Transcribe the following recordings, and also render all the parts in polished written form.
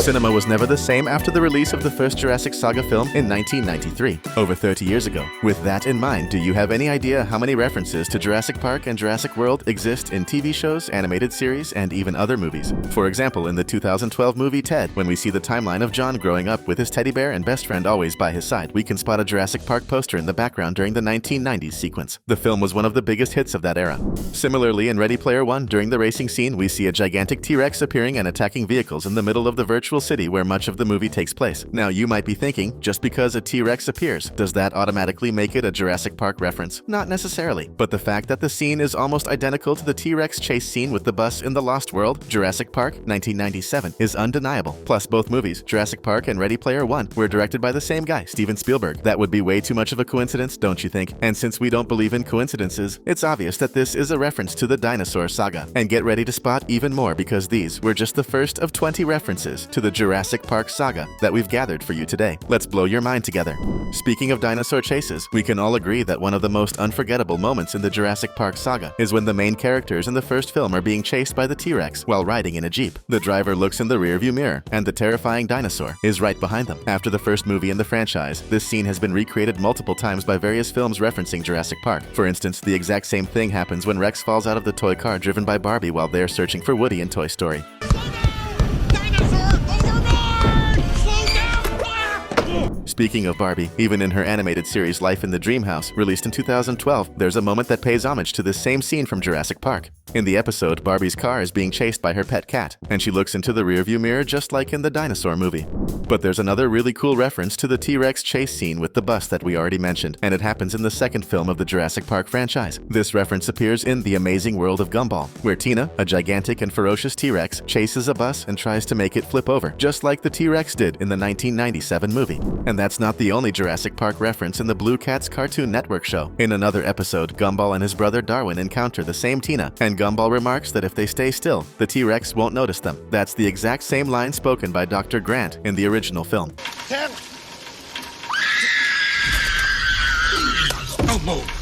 Cinema was never the same after the release of the first Jurassic Saga film in 1993, over 30 years ago. With that in mind, do you have any idea how many references to Jurassic Park and Jurassic World exist in TV shows, animated series, and even other movies? For example, in the 2012 movie Ted, when we see the timeline of John growing up with his teddy bear and best friend always by his side, we can spot a Jurassic Park poster in the background during the 1990s sequence. The film was one of the biggest hits of that era. Similarly, in Ready Player One, during the racing scene, we see a gigantic T-Rex appearing and attacking vehicles in the middle of the virtual city where much of the movie takes place. Now, you might be thinking, just because a T-Rex appears, does that automatically make it a Jurassic Park reference? Not necessarily, but the fact that the scene is almost identical to the T-Rex chase scene with the bus in The Lost World, Jurassic Park, 1997, is undeniable. Plus, both movies, Jurassic Park and Ready Player One, were directed by the same guy, Steven Spielberg. That would be way too much of a coincidence, don't you think? And since we don't believe in coincidences, it's obvious that this is a reference to the dinosaur saga. And get ready to spot even more, because these were just the first of 20 references to the Jurassic Park saga that we've gathered for you today. Let's blow your mind together. Speaking of dinosaur chases, we can all agree that one of the most unforgettable moments in the Jurassic Park saga is when the main characters in the first film are being chased by the T-Rex while riding in a Jeep. The driver looks in the rearview mirror, and the terrifying dinosaur is right behind them. After the first movie in the franchise, this scene has been recreated multiple times by various films referencing Jurassic Park. For instance, the exact same thing happens when Rex falls out of the toy car driven by Barbie while they're searching for Woody in Toy Story. Speaking of Barbie, even in her animated series Life in the Dreamhouse, released in 2012, there's a moment that pays homage to this same scene from Jurassic Park. In the episode, Barbie's car is being chased by her pet cat, and she looks into the rearview mirror just like in the dinosaur movie. But there's another really cool reference to the T-Rex chase scene with the bus that we already mentioned, and it happens in the second film of the Jurassic Park franchise. This reference appears in The Amazing World of Gumball, where Tina, a gigantic and ferocious T-Rex, chases a bus and tries to make it flip over, just like the T-Rex did in the 1997 movie. And that's not the only Jurassic Park reference in the Blue Cats Cartoon Network show. In another episode, Gumball and his brother Darwin encounter the same Tina, and Gumball remarks that if they stay still, the T-Rex won't notice them. That's the exact same line spoken by Dr. Grant in the original film. 10. Don't move.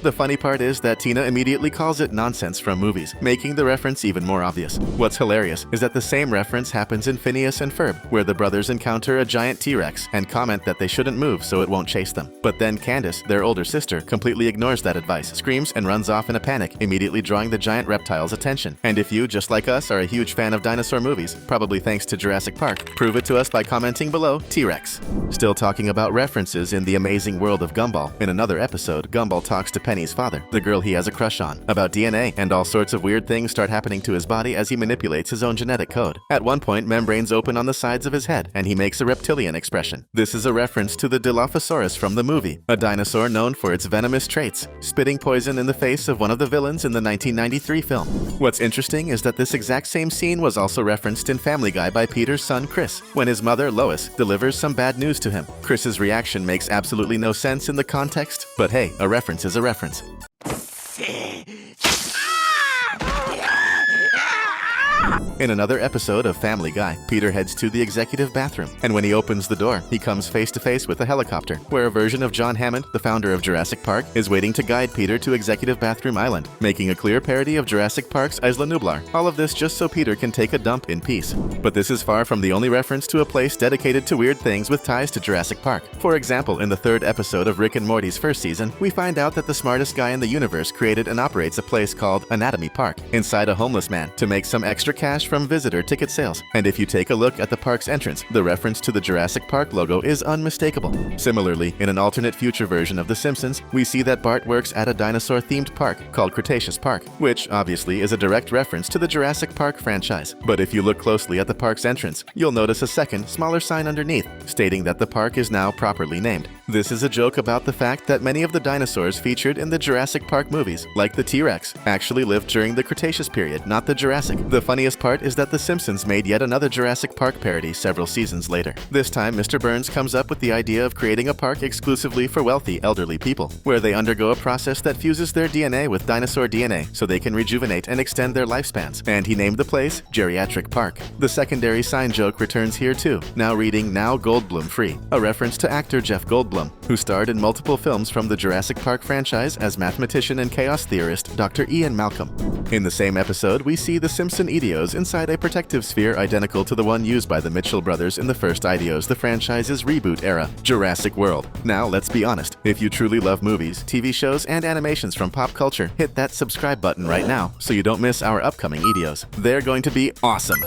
The funny part is that Tina immediately calls it nonsense from movies, making the reference even more obvious. What's hilarious is that the same reference happens in Phineas and Ferb, where the brothers encounter a giant T-Rex and comment that they shouldn't move so it won't chase them. But then Candace, their older sister, completely ignores that advice, screams, and runs off in a panic, immediately drawing the giant reptile's attention. And if you, just like us, are a huge fan of dinosaur movies, probably thanks to Jurassic Park, prove it to us by commenting below T-Rex. Still talking about references in The Amazing World of Gumball, in another episode, Gumball talks to Penny's father, the girl he has a crush on, about DNA, and all sorts of weird things start happening to his body as he manipulates his own genetic code. At one point, membranes open on the sides of his head, and he makes a reptilian expression. This is a reference to the Dilophosaurus from the movie, a dinosaur known for its venomous traits, spitting poison in the face of one of the villains in the 1993 film. What's interesting is that this exact same scene was also referenced in Family Guy by Peter's son Chris, when his mother, Lois, delivers some bad news to him. Chris's reaction makes absolutely no sense in the context, but hey, a reference is a reference. In another episode of Family Guy, Peter heads to the executive bathroom, and when he opens the door, he comes face to face with a helicopter, where a version of John Hammond, the founder of Jurassic Park, is waiting to guide Peter to Executive Bathroom Island, making a clear parody of Jurassic Park's Isla Nublar. All of this just so Peter can take a dump in peace. But this is far from the only reference to a place dedicated to weird things with ties to Jurassic Park. For example, in the third episode of Rick and Morty's first season, we find out that the smartest guy in the universe created and operates a place called Anatomy Park, inside a homeless man, to make some extra cash from visitor ticket sales. And if you take a look at the park's entrance, the reference to the Jurassic Park logo is unmistakable. Similarly, in an alternate future version of The Simpsons, we see that Bart works at a dinosaur-themed park called Cretaceous Park, which obviously is a direct reference to the Jurassic Park franchise. But if you look closely at the park's entrance, you'll notice a second, smaller sign underneath, stating that the park is now properly named. This is a joke about the fact that many of the dinosaurs featured in the Jurassic Park movies, like the T-Rex, actually lived during the Cretaceous period, not the Jurassic. The funniest part is that The Simpsons made yet another Jurassic Park parody several seasons later. This time, Mr. Burns comes up with the idea of creating a park exclusively for wealthy, elderly people, where they undergo a process that fuses their DNA with dinosaur DNA so they can rejuvenate and extend their lifespans, and he named the place Geriatric Park. The secondary sign joke returns here too, now reading "Now Goldblum Free," a reference to actor Jeff Goldblum Goldblum, who starred in multiple films from the Jurassic Park franchise as mathematician and chaos theorist Dr. Ian Malcolm. In the same episode, we see the Simpson Ideos inside a protective sphere identical to the one used by the Mitchell brothers in the first Ideos, the franchise's reboot era, Jurassic World. Now, let's be honest. If you truly love movies, TV shows, and animations from pop culture, hit that subscribe button right now so you don't miss our upcoming Ideos. They're going to be awesome!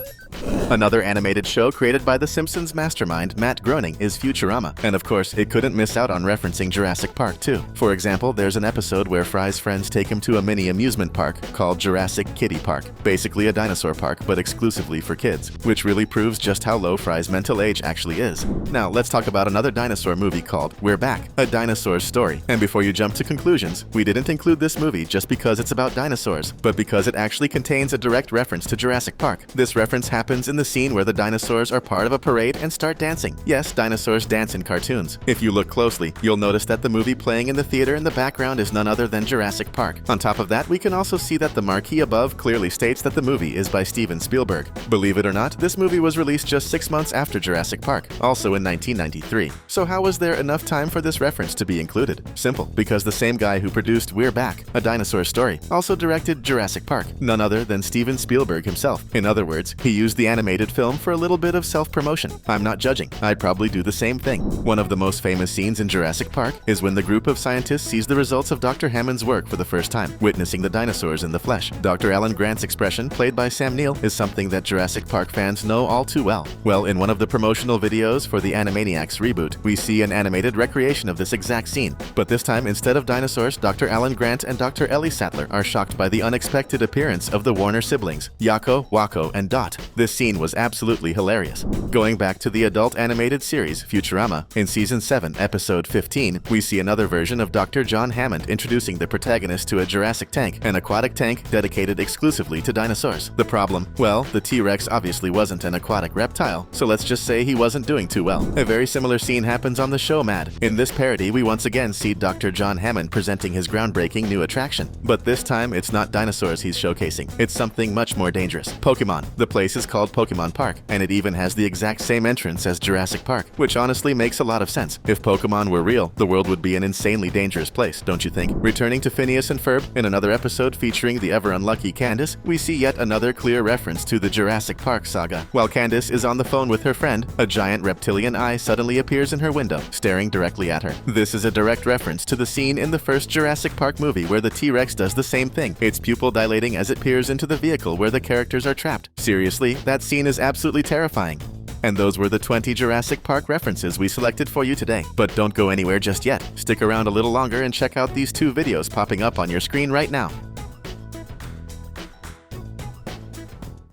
Another animated show created by The Simpsons mastermind Matt Groening is Futurama, and of course, it couldn't miss out on referencing Jurassic Park too. For example, there's an episode where Fry's friends take him to a mini amusement park called Jurassic Kiddie Park, basically a dinosaur park but exclusively for kids, which really proves just how low Fry's mental age actually is. Now, let's talk about another dinosaur movie called We're Back, a dinosaur's story. And before you jump to conclusions, we didn't include this movie just because it's about dinosaurs, but because it actually contains a direct reference to Jurassic Park. This reference happens in the scene where the dinosaurs are part of a parade and start dancing. Yes, dinosaurs dance in cartoons. If you look closely, you'll notice that the movie playing in the theater in the background is none other than Jurassic Park. On top of that, we can also see that the marquee above clearly states that the movie is by Steven Spielberg. Believe it or not, this movie was released just 6 months after Jurassic Park, also in 1993. So how was there enough time for this reference to be included? Simple, because the same guy who produced We're Back, a dinosaur story, also directed Jurassic Park, none other than Steven Spielberg himself. In other words, he used the animated film for a little bit of self-promotion. I'm not judging. I'd probably do the same thing. One of the most famous scenes in Jurassic Park is when the group of scientists sees the results of Dr. Hammond's work for the first time, witnessing the dinosaurs in the flesh. Dr. Alan Grant's expression, played by Sam Neill, is something that Jurassic Park fans know all too well. Well, in one of the promotional videos for the Animaniacs reboot, we see an animated recreation of this exact scene. But this time, instead of dinosaurs, Dr. Alan Grant and Dr. Ellie Sattler are shocked by the unexpected appearance of the Warner siblings, Yakko, Wakko, and Dot. This scene was absolutely hilarious. Going back to the adult animated series, Futurama, in Season 7, Episode 15, we see another version of Dr. John Hammond introducing the protagonist to a Jurassic tank, an aquatic tank dedicated exclusively to dinosaurs. The problem? Well, the T-Rex obviously wasn't an aquatic reptile, so let's just say he wasn't doing too well. A very similar scene happens on the show Mad. In this parody, we once again see Dr. John Hammond presenting his groundbreaking new attraction. But this time, it's not dinosaurs he's showcasing. It's something much more dangerous. Pokemon. The place is called Pokemon Park, and it even has the exact same entrance as Jurassic Park, which honestly makes a lot of sense. If Pokemon were real, the world would be an insanely dangerous place, don't you think? Returning to Phineas and Ferb, in another episode featuring the ever-unlucky Candace, we see yet another clear reference to the Jurassic Park saga. While Candace is on the phone with her friend, a giant reptilian eye suddenly appears in her window, staring directly at her. This is a direct reference to the scene in the first Jurassic Park movie where the T-Rex does the same thing, its pupil dilating as it peers into the vehicle where the characters are trapped. Seriously, that scene is absolutely terrifying. And those were the 20 Jurassic Park references we selected for you today. But don't go anywhere just yet. Stick around a little longer and check out these 2 videos popping up on your screen right now.